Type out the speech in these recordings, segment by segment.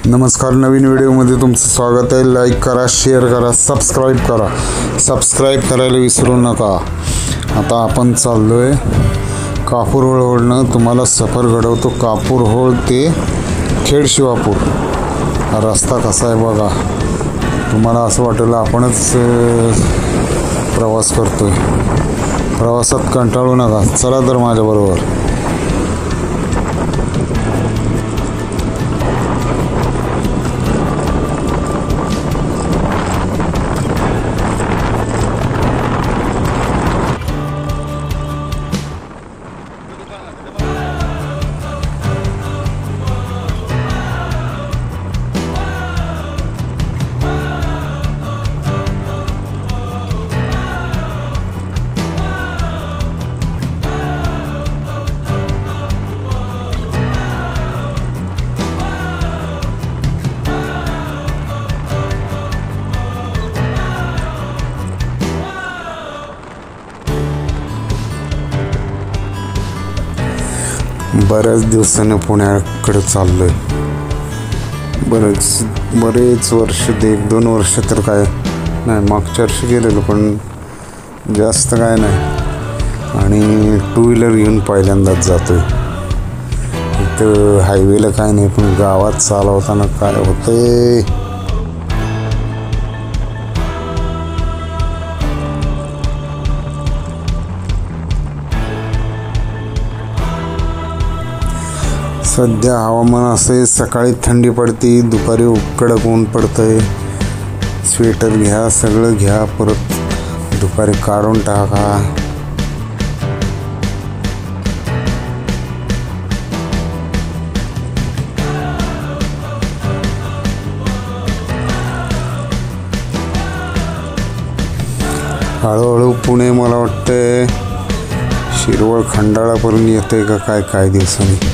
नमस्कार, नवीन व्हिडिओमध्ये तुमचं स्वागत आहे. लाईक करा, शेअर करा, सबस्क्राईब करा. सबस्क्राईब करायला विसरू नका. आता आपण चाललो आहे कापूरहोळवरनं. तुम्हाला सफर घडवतो कापूरहोळ ते खेडशिवापूर. हा रस्ता कसा आहे बघा. तुम्हाला असं वाटेल आपणच प्रवास करतोय. प्रवासात कंटाळू नका. चला तर माझ्याबरोबर. बऱ्याच दिवसानं पुण्याकडे चाललो आहे. बरेच वर्ष, 1-2 वर्ष तर काय नाही. मागच्या वर्षी गेलेलो पण जास्त काय नाही. आणि 2 व्हीलर घेऊन पहिल्यांदाच जातो आहे. इथं हायवेला काय नाही, पण गावात चालवताना काय होतंय. सध्या हवामान असं, सकाळी थंडी पडते, दुपारी कडक ऊन पडतंय. स्वेटर घ्या, सगळं घ्या, परत दुपारी काढून टाका. हळूहळू पुणे मला वाटतं शिरवळ खंडाळापर्यंत येते का काय दिवसांनी.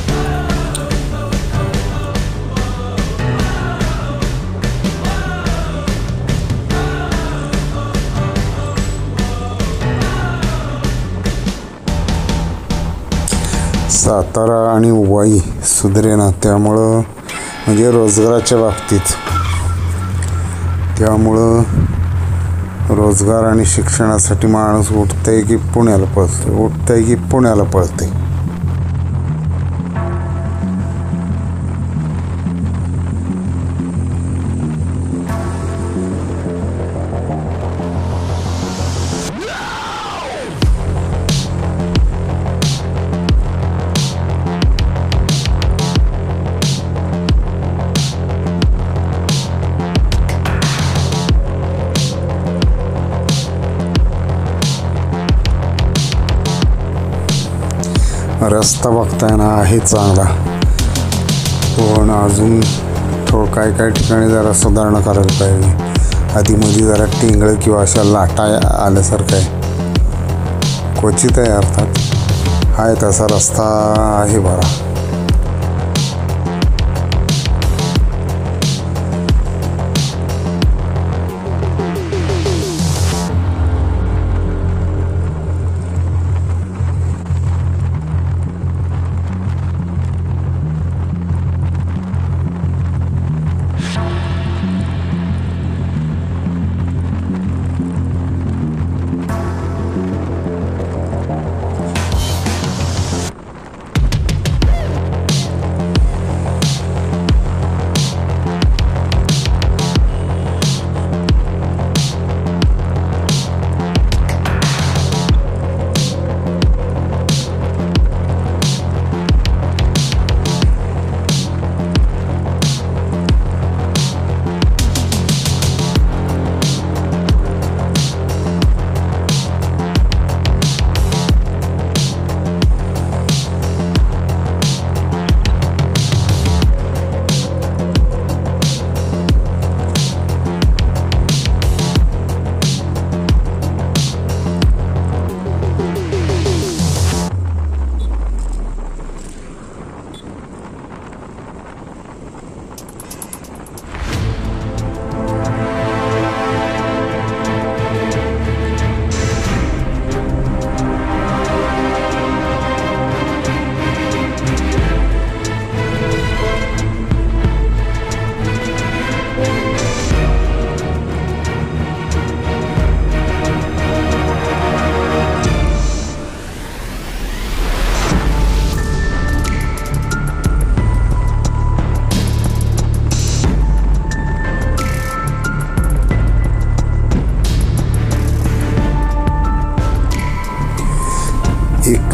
सातारा आणि वाई सुधरेना, त्यामुळं म्हणजे रोजगाराच्या बाबतीत, त्यामुळं रोजगार आणि शिक्षणासाठी माणूस उठतंय की पुण्याला पळतंय. रस्ता बघताय ना, आहे चांगला, पण अजून काय ठिकाणी जरा सुधारणा करायला पाहिजे. आधीमध्ये जरा टिंगळ किंवा अशा लाटा आल्यासारखं आहे. क्वचित आहे अर्थात, आहे तसा रस्ता आहे बरा.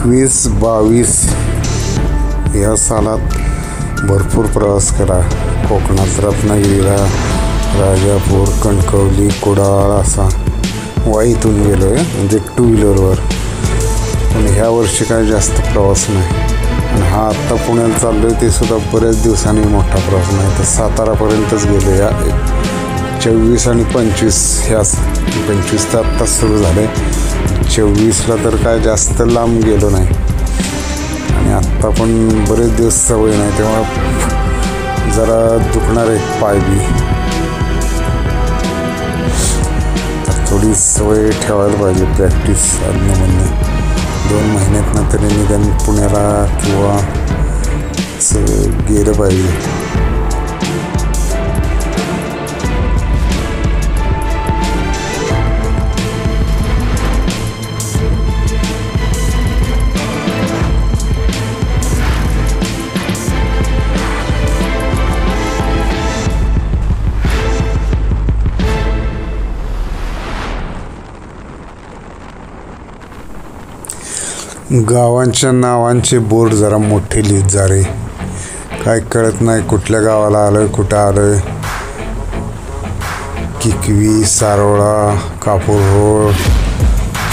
21-22 या सालात भरपूर प्रवास करा. कोकणात रत्नागिरीला, राजापूर, कणकवली, कुडाळ असा वाईतून गेलो आहे, म्हणजे 2 व्हीलरवर. पण ह्या वर्षी काय जास्त प्रवास नाही. आणि हा आत्ता पुण्याला चाललो आहे ते सुद्धा बऱ्याच दिवसांनी मोठा प्रवास नाही. तर सातारापर्यंतच गेलो. या 24 आणि 25 ह्या 25 तर आत्ताच सुरू झाले. 24ला तर काय जास्त लांब गेलो नाही. आणि आत्ता पण बरेच दिवस सवय नाही, तेव्हा जरा दुखणार आहेत पाय बी. थोडी सवय ठेवायला पाहिजे, प्रॅक्टिस आधनं 2 महिन्यातनं तरी निदान पुण्याला किंवा असं गेलं पाहिजे. गावांच्या नावांचे बोर्ड जरा मोठे लिहित जा रे. काय कळत नाही कुठल्या गावाला आलोय, कुठं आलोय. किकवी, सारोळा, कापूरहोळ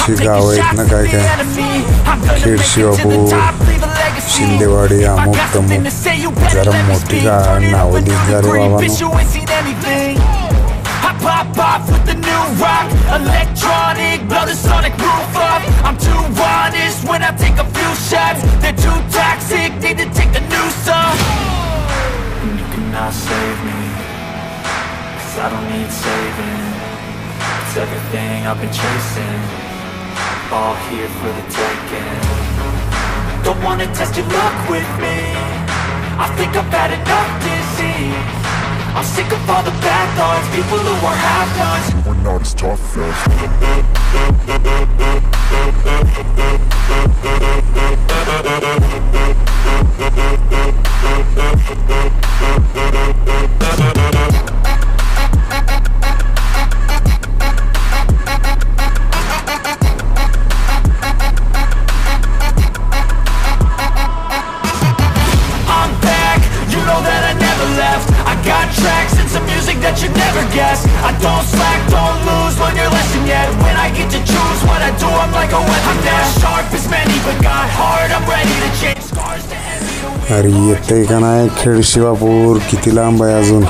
ही गावं आहेत ना. काय काय खेड, शिवापूर, शिंदेवाडी, अमुक तमुक. जरा मोठी नावं लिहित जा रे बाबांनो. Pop off with the new rock, electronic, blow the sonic roof up. I'm too honest when I take a few shots. They're too toxic, need to take the noose off. And you cannot save me, 'cause I don't need saving. It's everything I've been chasing, all here for the taking. Don't wanna test your luck with me, I think I've had enough disease. I'm sick of all the bad thoughts, people who are half-nots. We're not as tough as I'm back, you know that I never left. I got tracks and some music that you never guess. I don't slack, don't lose, learn your lesson yet. When I get to choose what I do, I'm like a weapon. I'm not sharp as many, but got heart, I'm ready to change scars to envy. अरे येतंय का नाही खेड, शिवापूर किती लांब आहे अजून.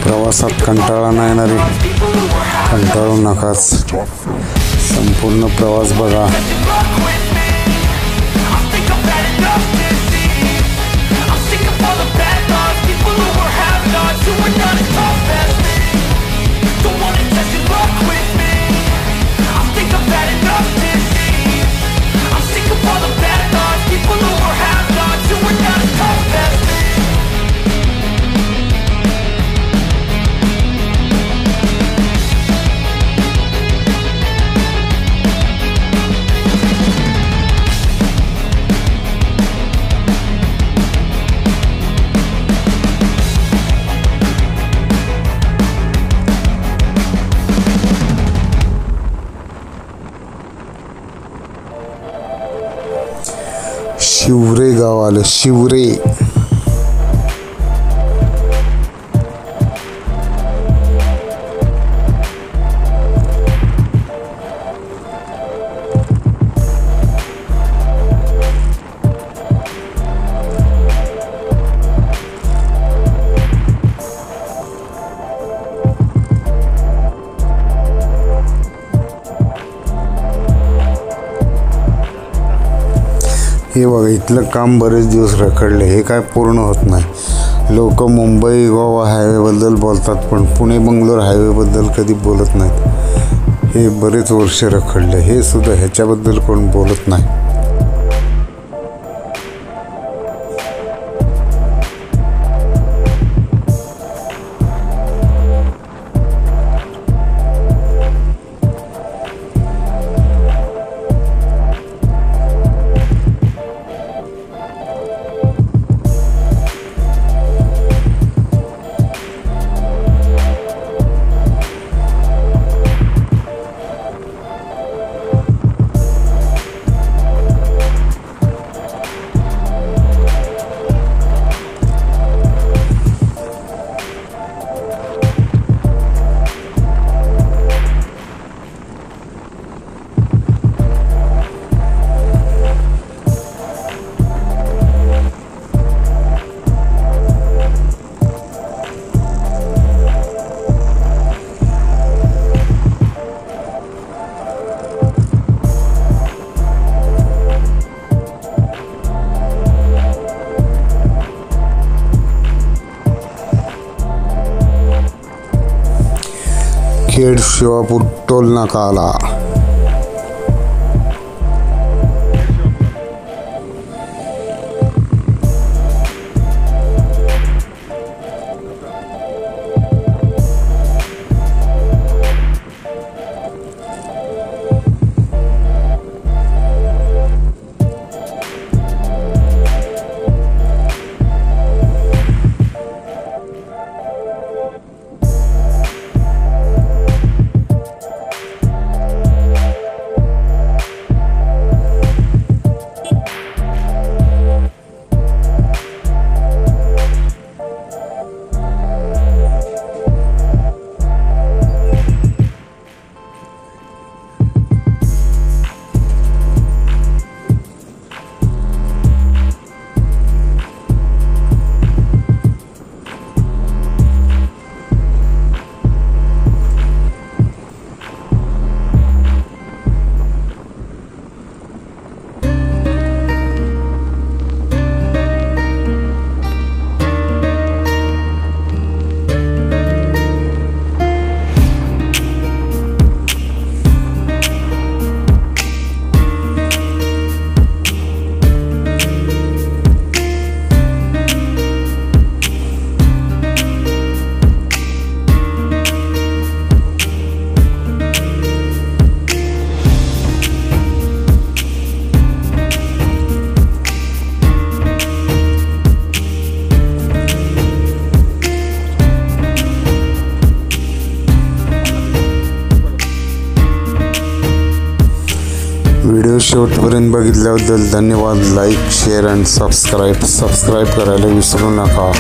प्रवासात कंटाळा नाही येणार रे, कंटाळू नकाच. संपूर्ण प्रवास बघा. शिवरे गाव आलं, शिवरे. हे बघा, इथलं काम बरेच दिवस रखडले, हे काय पूर्ण होत नाही. लोक मुंबई गोवा हायवेबद्दल बोलतात, पण पुणे बंगलोर हायवेबद्दल कधी बोलत नाहीत. हे बरेच वर्ष रखडले, हे सुद्धा ह्याच्याबद्दल कोण बोलत नाही. खेड शिवापूर टोल नाका आला. व्हिडिओ शेवटपर्यंत बघितल्याबद्दल धन्यवाद. लाईक, शेअर अँड सबस्क्राईब करायला विसरू नका.